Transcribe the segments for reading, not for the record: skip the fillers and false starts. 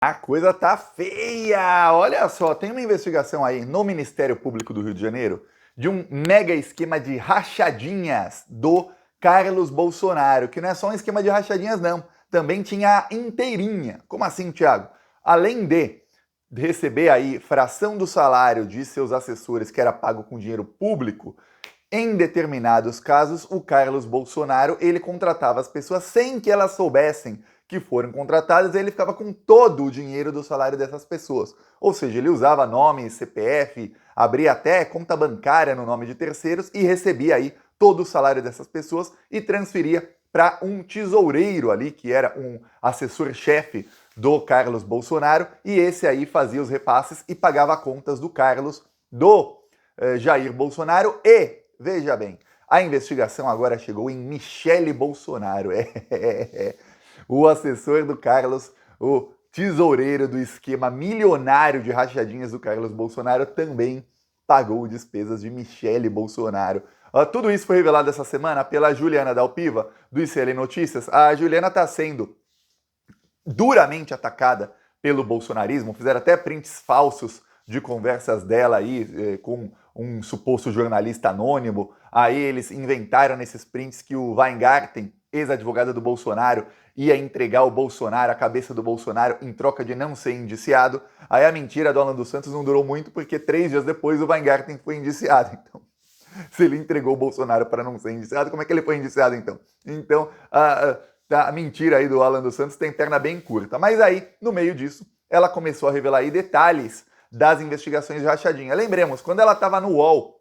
A coisa tá feia! Olha só, tem uma investigação aí no Ministério Público do Rio de Janeiro de um mega esquema de rachadinhas do Carlos Bolsonaro, que não é só um esquema de rachadinhas, não. Também tinha a inteirinha. Como assim, Thiago? Além de receber aí fração do salário de seus assessores, que era pago com dinheiro público, em determinados casos, o Carlos Bolsonaro, ele contratava as pessoas sem que elas soubessem que foram contratadas, e ele ficava com todo o dinheiro do salário dessas pessoas. Ou seja, ele usava nome, CPF, abria até conta bancária no nome de terceiros e recebia aí todo o salário dessas pessoas e transferia para um tesoureiro ali, que era um assessor-chefe do Carlos Bolsonaro, e esse aí fazia os repasses e pagava contas do Carlos, do Jair Bolsonaro e veja bem, a investigação agora chegou em Michele Bolsonaro. O assessor do Carlos, o tesoureiro do esquema milionário de rachadinhas do Carlos Bolsonaro, também pagou despesas de Michele Bolsonaro. Tudo isso foi revelado essa semana pela Juliana Dalpiva, do ICL Notícias. A Juliana está sendo duramente atacada pelo bolsonarismo, fizeram até prints falsos de conversas dela aí com um suposto jornalista anônimo. Aí eles inventaram nesses prints que o Weingarten, ex-advogado do Bolsonaro, ia entregar o Bolsonaro, a cabeça do Bolsonaro, em troca de não ser indiciado. Aí a mentira do Alan dos Santos não durou muito, porque 3 dias depois o Weingarten foi indiciado. Então, se ele entregou o Bolsonaro para não ser indiciado, como é que ele foi indiciado então? Então, a mentira aí do Alan dos Santos tem perna bem curta. Mas aí, no meio disso, ela começou a revelar aí detalhes das investigações de rachadinha. Lembremos, quando ela estava no UOL,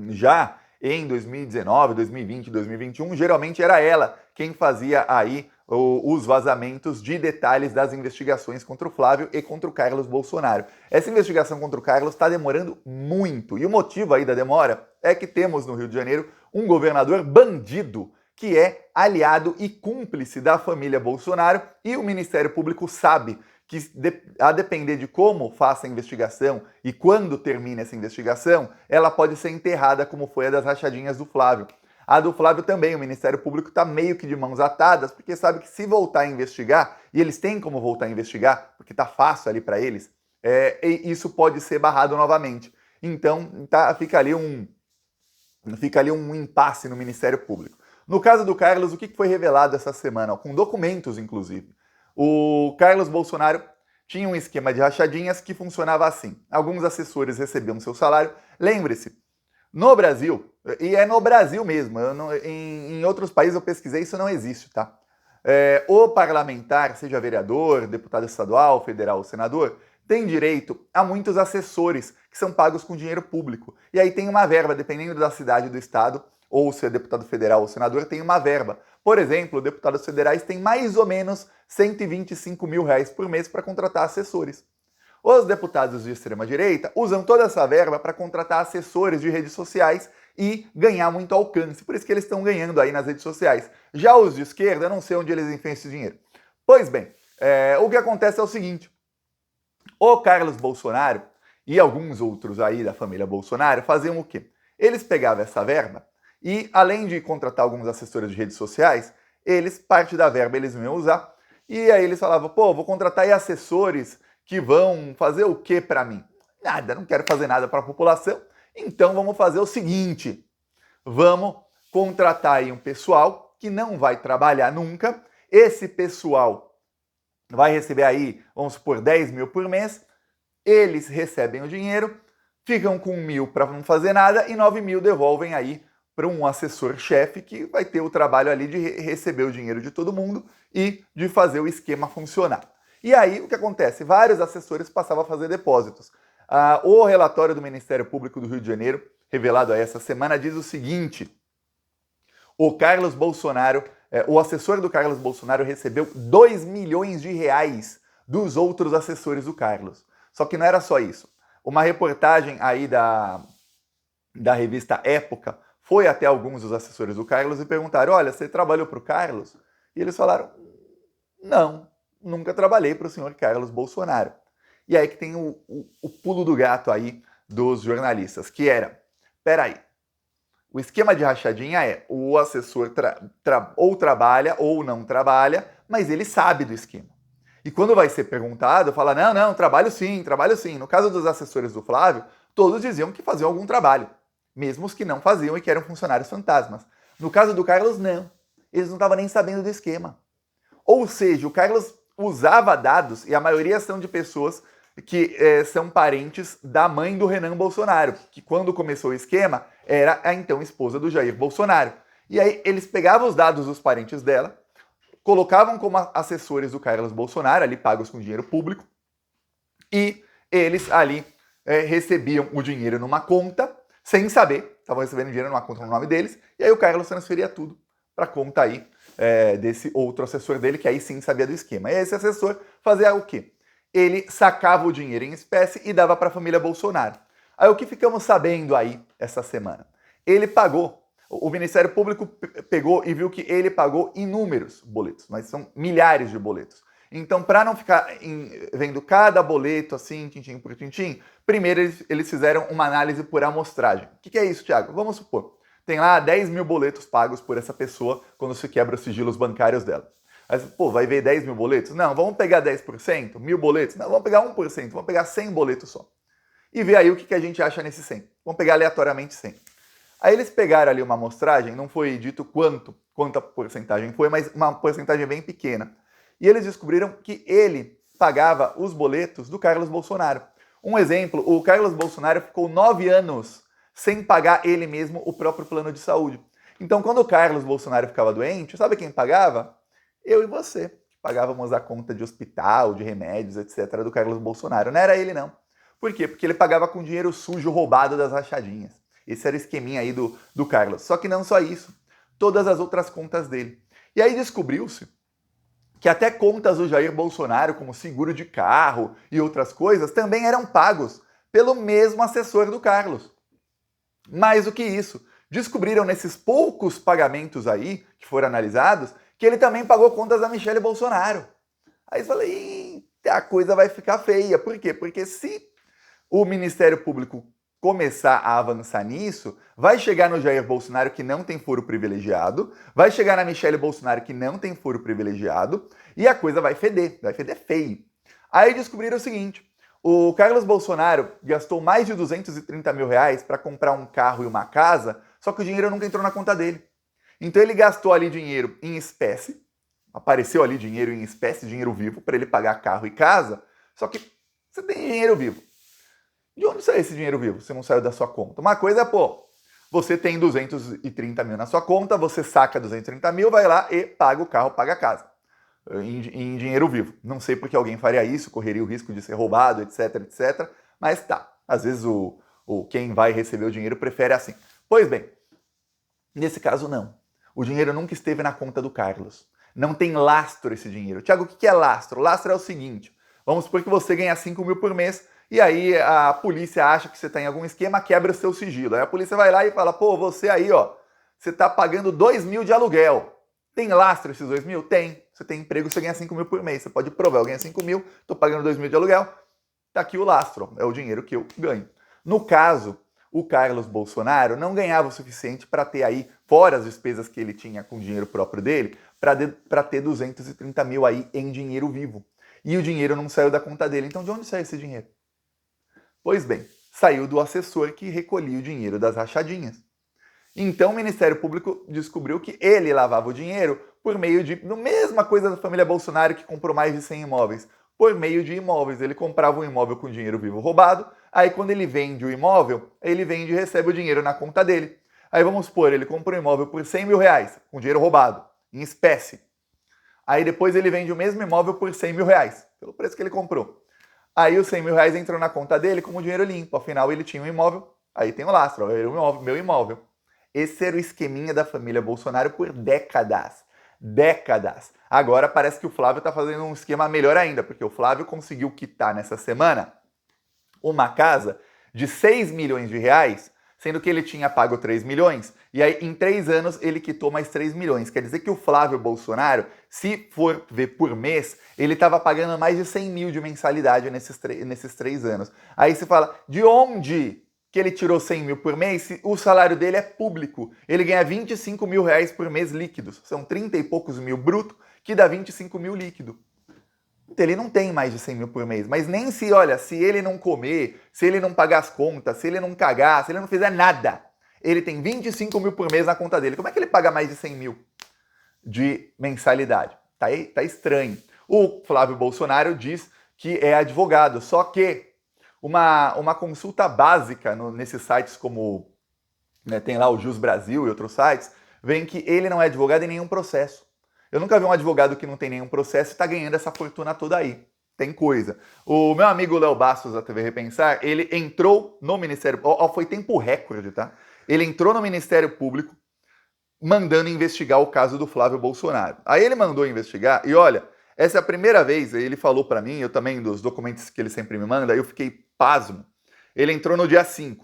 já em 2019, 2020, 2021, geralmente era ela quem fazia aí os vazamentos de detalhes das investigações contra o Flávio e contra o Carlos Bolsonaro. Essa investigação contra o Carlos está demorando muito, e o motivo aí da demora é que temos no Rio de Janeiro um governador bandido que é aliado e cúmplice da família Bolsonaro, e o Ministério Público sabe que, a depender de como faça a investigação e quando termina essa investigação, ela pode ser enterrada, como foi a das rachadinhas do Flávio. A do Flávio também, o Ministério Público está meio que de mãos atadas, porque sabe que se voltar a investigar, e eles têm como voltar a investigar, porque está fácil ali para eles, isso pode ser barrado novamente. Então, fica ali um impasse no Ministério Público. No caso do Carlos, o que foi revelado essa semana, com documentos inclusive? O Carlos Bolsonaro tinha um esquema de rachadinhas que funcionava assim. Alguns assessores recebiam seu salário. Lembre-se, no Brasil, e é no Brasil mesmo, em outros países eu pesquisei, isso não existe, tá? O parlamentar, seja vereador, deputado estadual, federal ou senador, tem direito a muitos assessores que são pagos com dinheiro público. E aí tem uma verba, dependendo da cidade do estado, ou se é deputado federal ou senador, tem uma verba. Por exemplo, deputados federais têm mais ou menos 125 mil reais por mês para contratar assessores. Os deputados de extrema-direita usam toda essa verba para contratar assessores de redes sociais e ganhar muito alcance. Por isso que eles estão ganhando aí nas redes sociais. Já os de esquerda, eu não sei onde eles enfiam esse dinheiro. Pois bem, o que acontece é o seguinte. O Carlos Bolsonaro e alguns outros aí da família Bolsonaro faziam o quê? Eles pegavam essa verba e, além de contratar alguns assessores de redes sociais, parte da verba eles iam usar, e aí eles falavam, pô, vou contratar aí assessores que vão fazer o que para mim? Nada, não quero fazer nada para a população, então vamos fazer o seguinte, vamos contratar aí um pessoal que não vai trabalhar nunca, esse pessoal vai receber aí, vamos supor, 10 mil por mês, eles recebem o dinheiro, ficam com 1.000 para não fazer nada e 9 mil devolvem aí para um assessor-chefe que vai ter o trabalho ali de receber o dinheiro de todo mundo e de fazer o esquema funcionar. E aí o que acontece? Vários assessores passavam a fazer depósitos. O relatório do Ministério Público do Rio de Janeiro, revelado aí essa semana, diz o seguinte: o Carlos Bolsonaro, o assessor do Carlos Bolsonaro recebeu 2 milhões de reais dos outros assessores do Carlos. Só que não era só isso. Uma reportagem aí da revista Época foi até alguns dos assessores do Carlos e perguntaram, olha, você trabalhou para o Carlos? E eles falaram, não, nunca trabalhei para o senhor Carlos Bolsonaro. E aí que tem o pulo do gato aí dos jornalistas, que era, peraí, o esquema de rachadinha é o assessor ou trabalha ou não trabalha, mas ele sabe do esquema. E quando vai ser perguntado, fala, não, trabalho sim, trabalho sim. No caso dos assessores do Flávio, todos diziam que faziam algum trabalho, mesmo os que não faziam e que eram funcionários fantasmas. No caso do Carlos, não. Eles não estavam nem sabendo do esquema. Ou seja, o Carlos usava dados, e a maioria são de pessoas que são parentes da mãe do Renan Bolsonaro, que quando começou o esquema, era a então esposa do Jair Bolsonaro. E aí eles pegavam os dados dos parentes dela, colocavam como assessores do Carlos Bolsonaro, ali pagos com dinheiro público, e eles ali recebiam o dinheiro numa conta, sem saber, estavam recebendo dinheiro numa conta no nome deles, e aí o Carlos transferia tudo para a conta aí desse outro assessor dele, que aí sim sabia do esquema. E esse assessor fazia o quê? Ele sacava o dinheiro em espécie e dava para a família Bolsonaro. Aí o que ficamos sabendo aí essa semana? Ele pagou, o Ministério Público pegou e viu que ele pagou inúmeros boletos, mas são milhares de boletos. Então, para não ficar vendo cada boleto assim, tintim por tintim, primeiro eles fizeram uma análise por amostragem. O que é isso, Thiago? Vamos supor, tem lá 10 mil boletos pagos por essa pessoa quando se quebra os sigilos bancários dela. Aí, pô, vai ver 10 mil boletos? Não, vamos pegar 10%? 1.000 boletos? Não, vamos pegar 1%, vamos pegar 100 boletos só. E ver aí o que a gente acha nesse 100. Vamos pegar aleatoriamente 100. Aí eles pegaram ali uma amostragem, não foi dito quanta porcentagem foi, mas uma porcentagem bem pequena. E eles descobriram que ele pagava os boletos do Carlos Bolsonaro. Um exemplo, o Carlos Bolsonaro ficou 9 anos sem pagar ele mesmo o próprio plano de saúde. Então, quando o Carlos Bolsonaro ficava doente, sabe quem pagava? Eu e você. Pagávamos a conta de hospital, de remédios, etc. do Carlos Bolsonaro. Não era ele, não. Por quê? Porque ele pagava com dinheiro sujo roubado das rachadinhas. Esse era o esqueminha aí do Carlos. Só que não só isso. Todas as outras contas dele. E aí descobriu-se que até contas do Jair Bolsonaro, como seguro de carro e outras coisas, também eram pagos pelo mesmo assessor do Carlos. Mais do que isso, descobriram nesses poucos pagamentos aí, que foram analisados, que ele também pagou contas da Michelle Bolsonaro. Aí eu falei, a coisa vai ficar feia. Por quê? Porque se o Ministério Público começar a avançar nisso, vai chegar no Jair Bolsonaro, que não tem foro privilegiado, vai chegar na Michelle Bolsonaro, que não tem foro privilegiado, e a coisa vai feder feio. Aí descobriram o seguinte, o Carlos Bolsonaro gastou mais de 230 mil reais para comprar um carro e uma casa, só que o dinheiro nunca entrou na conta dele. Então ele gastou ali dinheiro em espécie, apareceu ali dinheiro em espécie, dinheiro vivo, para ele pagar carro e casa, só que você tem dinheiro vivo. De onde sai esse dinheiro vivo? Você não saiu da sua conta. Uma coisa é, você tem 230 mil na sua conta, você saca 230 mil, vai lá e paga o carro, paga a casa. Em dinheiro vivo. Não sei porque alguém faria isso, correria o risco de ser roubado, etc, etc. Mas tá, às vezes quem vai receber o dinheiro prefere assim. Pois bem, nesse caso não. O dinheiro nunca esteve na conta do Carlos. Não tem lastro esse dinheiro. Tiago, o que é lastro? Lastro é o seguinte, vamos supor que você ganha 5 mil por mês, e aí a polícia acha que você está em algum esquema, quebra o seu sigilo. Aí a polícia vai lá e fala, você aí, você está pagando 2 mil de aluguel. Tem lastro esses 2 mil? Tem. Você tem emprego, você ganha 5 mil por mês. Você pode provar, eu ganho 5 mil, estou pagando 2 mil de aluguel, tá aqui o lastro, é o dinheiro que eu ganho. No caso, o Carlos Bolsonaro não ganhava o suficiente para ter aí, fora as despesas que ele tinha com o dinheiro próprio dele, para ter 230 mil aí em dinheiro vivo. E o dinheiro não saiu da conta dele. Então de onde saiu esse dinheiro? Pois bem, saiu do assessor que recolhia o dinheiro das rachadinhas. Então o Ministério Público descobriu que ele lavava o dinheiro por meio de, mesma coisa da família Bolsonaro que comprou mais de 100 imóveis, por meio de imóveis. Ele comprava um imóvel com dinheiro vivo roubado, aí quando ele vende o imóvel, ele vende e recebe o dinheiro na conta dele. Aí vamos supor, ele comprou um imóvel por 100 mil reais, com dinheiro roubado, em espécie. Aí depois ele vende o mesmo imóvel por 100 mil reais, pelo preço que ele comprou. Aí os 100 mil reais entram na conta dele como dinheiro limpo. Afinal, ele tinha um imóvel, aí tem o lastro, meu imóvel. Esse era o esqueminha da família Bolsonaro por décadas. Décadas. Agora parece que o Flávio está fazendo um esquema melhor ainda, porque o Flávio conseguiu quitar nessa semana uma casa de 6 milhões de reais, sendo que ele tinha pago 3 milhões, e aí em 3 anos ele quitou mais 3 milhões. Quer dizer que o Flávio Bolsonaro, se for ver por mês, ele estava pagando mais de 100 mil de mensalidade nesses 3 anos. Aí você fala, de onde que ele tirou 100 mil por mês se o salário dele é público? Ele ganha 25 mil reais por mês líquidos, são 30 e poucos mil bruto, que dá 25 mil líquido. Puta, ele não tem mais de 100 mil por mês, mas nem se, olha, se ele não comer, se ele não pagar as contas, se ele não cagar, se ele não fizer nada, ele tem 25 mil por mês na conta dele. Como é que ele paga mais de 100 mil de mensalidade? Tá estranho. O Flávio Bolsonaro diz que é advogado, só que uma consulta básica nesses sites como, né, tem lá o Jus Brasil e outros sites, vem que ele não é advogado em nenhum processo. Eu nunca vi um advogado que não tem nenhum processo e está ganhando essa fortuna toda aí. Tem coisa. O meu amigo Léo Bastos, da TV Repensar, ele entrou no Ministério... foi tempo recorde, tá? Ele entrou no Ministério Público mandando investigar o caso do Flávio Bolsonaro. Aí ele mandou investigar e olha, essa é a primeira vez, ele falou para mim, eu também, dos documentos que ele sempre me manda, eu fiquei pasmo. Ele entrou no dia 5,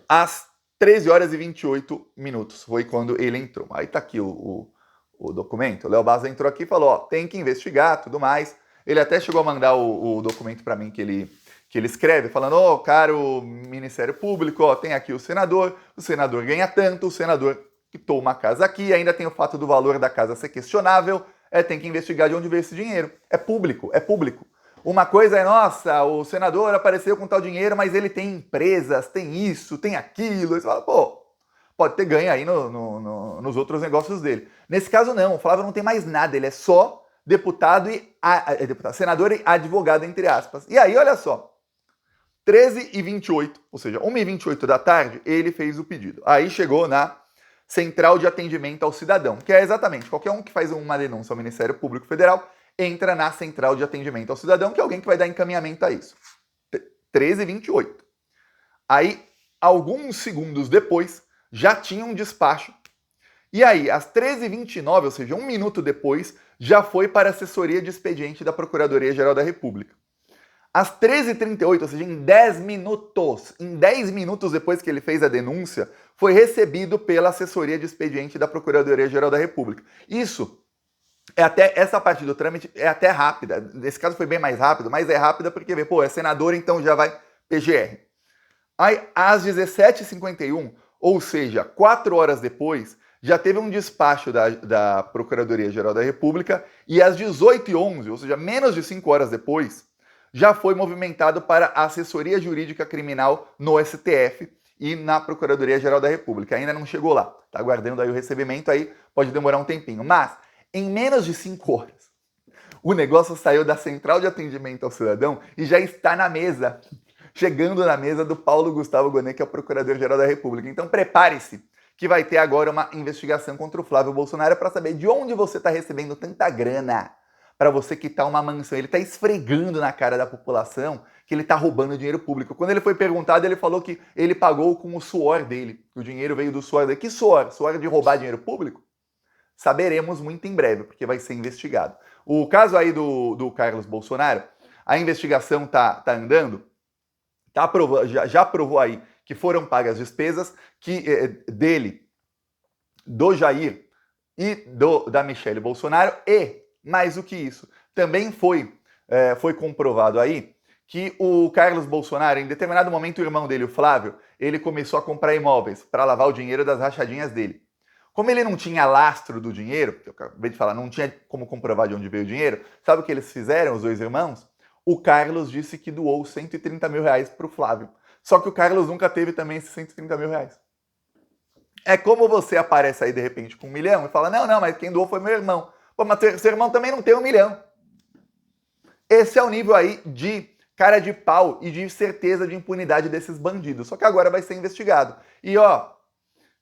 às 13 horas e 28 minutos, foi quando ele entrou. Aí tá aqui o documento, o Léo Bastos entrou aqui e falou, ó, tem que investigar, tudo mais. Ele até chegou a mandar o documento para mim que ele escreve, falando, ó, caro Ministério Público, ó, tem aqui o senador ganha tanto, o senador quitou uma casa aqui, ainda tem o fato do valor da casa ser questionável, tem que investigar de onde veio esse dinheiro. É público, é público. Uma coisa é, nossa, o senador apareceu com tal dinheiro, mas ele tem empresas, tem isso, tem aquilo. Você fala, pô, pode ter ganho aí nos outros negócios dele. Nesse caso, não. O Flávio não tem mais nada. Ele é só senador e advogado, entre aspas. E aí, olha só. 13h28, ou seja, 1h28 da tarde, ele fez o pedido. Aí chegou na Central de Atendimento ao Cidadão, que é exatamente qualquer um que faz uma denúncia ao Ministério Público Federal, entra na Central de Atendimento ao Cidadão, que é alguém que vai dar encaminhamento a isso. 13h28. Aí, alguns segundos depois, já tinha um despacho. E aí, às 13h29, ou seja, um minuto depois, já foi para a assessoria de expediente da Procuradoria-Geral da República. Às 13h38, ou seja, em 10 minutos depois que ele fez a denúncia, foi recebido pela assessoria de expediente da Procuradoria-Geral da República. Isso, essa parte do trâmite é até rápida. Nesse caso foi bem mais rápido, mas é rápida porque, é senador, então já vai PGR. Aí, às 17h51, ou seja, 4 horas depois, já teve um despacho da Procuradoria-Geral da República e às 18h11, ou seja, menos de 5 horas depois, já foi movimentado para a assessoria jurídica criminal no STF e na Procuradoria-Geral da República. Ainda não chegou lá, tá aguardando aí o recebimento, aí pode demorar um tempinho. Mas, em menos de 5 horas, o negócio saiu da Central de Atendimento ao Cidadão e já está na mesa, chegando na mesa do Paulo Gustavo Gonet, que é o Procurador-Geral da República. Então prepare-se, que vai ter agora uma investigação contra o Flávio Bolsonaro para saber de onde você está recebendo tanta grana para você quitar uma mansão. Ele está esfregando na cara da população que ele está roubando dinheiro público. Quando ele foi perguntado, ele falou que ele pagou com o suor dele. O dinheiro veio do suor dele. Que suor? Suor de roubar dinheiro público? Saberemos muito em breve, porque vai ser investigado. O caso aí do Carlos Bolsonaro, a investigação tá andando, já provou aí que foram pagas despesas dele, do Jair e da Michelle Bolsonaro e, mais do que isso, também foi comprovado aí que o Carlos Bolsonaro, em determinado momento, o irmão dele, o Flávio, ele começou a comprar imóveis para lavar o dinheiro das rachadinhas dele. Como ele não tinha lastro do dinheiro, eu acabei de falar, não tinha como comprovar de onde veio o dinheiro, sabe o que eles fizeram, os dois irmãos? O Carlos disse que doou 130 mil reais para o Flávio. Só que o Carlos nunca teve também esses 130 mil reais. É como você aparece aí de repente com 1 milhão e fala, não, mas quem doou foi meu irmão. Pô, mas seu irmão também não tem 1 milhão. Esse é o nível aí de cara de pau e de certeza de impunidade desses bandidos. Só que agora vai ser investigado. E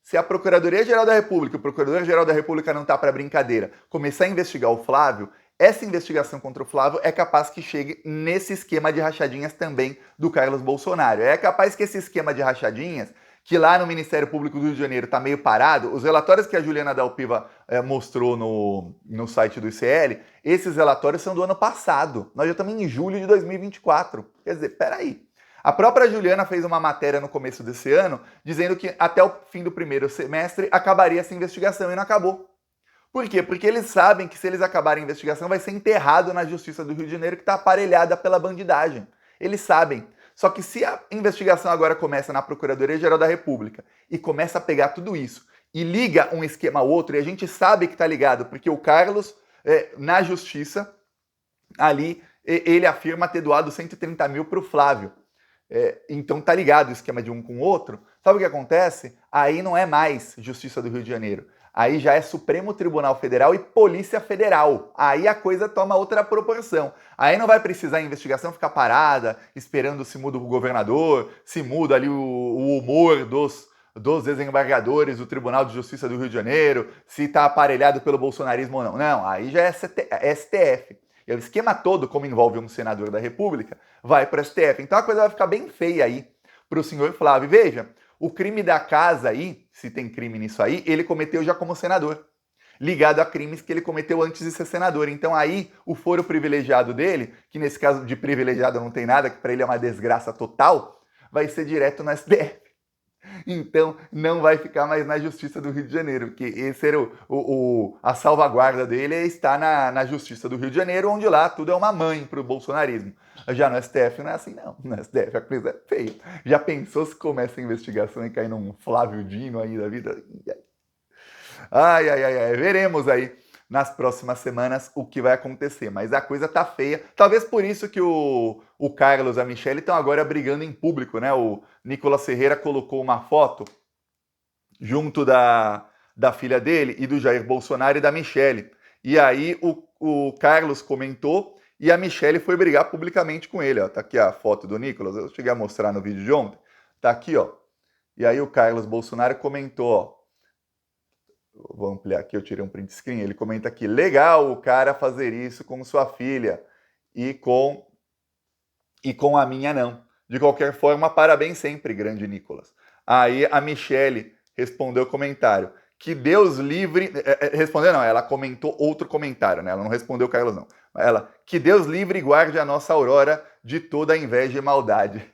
se a Procuradoria-Geral da República, o Procurador-Geral da República não tá para brincadeira, começar a investigar o Flávio, essa investigação contra o Flávio é capaz que chegue nesse esquema de rachadinhas também do Carlos Bolsonaro. É capaz que esse esquema de rachadinhas, que lá no Ministério Público do Rio de Janeiro está meio parado, os relatórios que a Juliana Dalpiva mostrou no site do ICL, esses relatórios são do ano passado. Nós já estamos em julho de 2024. Quer dizer, peraí. A própria Juliana fez uma matéria no começo desse ano, dizendo que até o fim do primeiro semestre acabaria essa investigação, e não acabou. Por quê? Porque eles sabem que se eles acabarem a investigação vai ser enterrado na Justiça do Rio de Janeiro, que está aparelhada pela bandidagem. Eles sabem. Só que se a investigação agora começa na Procuradoria-Geral da República e começa a pegar tudo isso e liga um esquema ao outro, e a gente sabe que está ligado, porque o Carlos, na Justiça, ali ele afirma ter doado 130 mil para o Flávio. Então tá ligado o esquema de um com o outro. Sabe o que acontece? Aí não é mais Justiça do Rio de Janeiro. Aí já é Supremo Tribunal Federal e Polícia Federal. Aí a coisa toma outra proporção. Aí não vai precisar a investigação ficar parada, esperando se muda o governador, se muda ali o humor dos desembargadores do Tribunal de Justiça do Rio de Janeiro, se tá aparelhado pelo bolsonarismo ou não. Não, aí já é STF. E o esquema todo, como envolve um senador da República, vai para o STF. Então a coisa vai ficar bem feia aí para o senhor Flávio. Veja, o crime da casa aí, se tem crime nisso aí, ele cometeu já como senador, ligado a crimes que ele cometeu antes de ser senador. Então aí o foro privilegiado dele, que nesse caso de privilegiado não tem nada, que para ele é uma desgraça total, vai ser direto no STF. Então não vai ficar mais na Justiça do Rio de Janeiro, porque esse era a salvaguarda dele, é estar na Justiça do Rio de Janeiro, onde lá tudo é uma mãe para o bolsonarismo. Já no STF não é assim, não. No STF a coisa é feia. Já pensou se começa a investigação e cair num Flávio Dino aí da vida? Ai, ai, ai, ai. Veremos aí nas próximas semanas o que vai acontecer. Mas a coisa tá feia. Talvez por isso que o Carlos e a Michelle estão agora brigando em público, né? O Nicolas Ferreira colocou uma foto junto da filha dele e do Jair Bolsonaro e da Michelle. E aí o Carlos comentou e a Michelle foi brigar publicamente com ele. Ó. Tá aqui a foto do Nicolas. Eu cheguei a mostrar no vídeo de ontem. Tá aqui, ó. E aí o Carlos Bolsonaro comentou, ó. Vou ampliar aqui, eu tirei um print screen. Ele comenta aqui: legal o cara fazer isso com sua filha e com a minha não. De qualquer forma, parabéns sempre, grande Nicolas. Aí a Michelle respondeu o comentário: que Deus livre. Respondeu não, ela comentou outro comentário, né? Ela não respondeu o Carlos, não. Ela: que Deus livre e guarde a nossa Aurora de toda a inveja e maldade.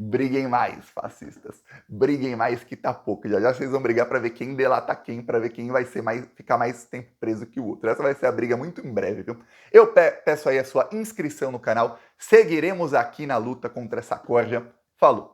Briguem mais, fascistas. Briguem mais que tá pouco. Já já vocês vão brigar para ver quem delata quem, para ver quem vai ficar mais tempo preso que o outro. Essa vai ser a briga muito em breve, viu? Eu peço aí a sua inscrição no canal. Seguiremos aqui na luta contra essa corja. Falou!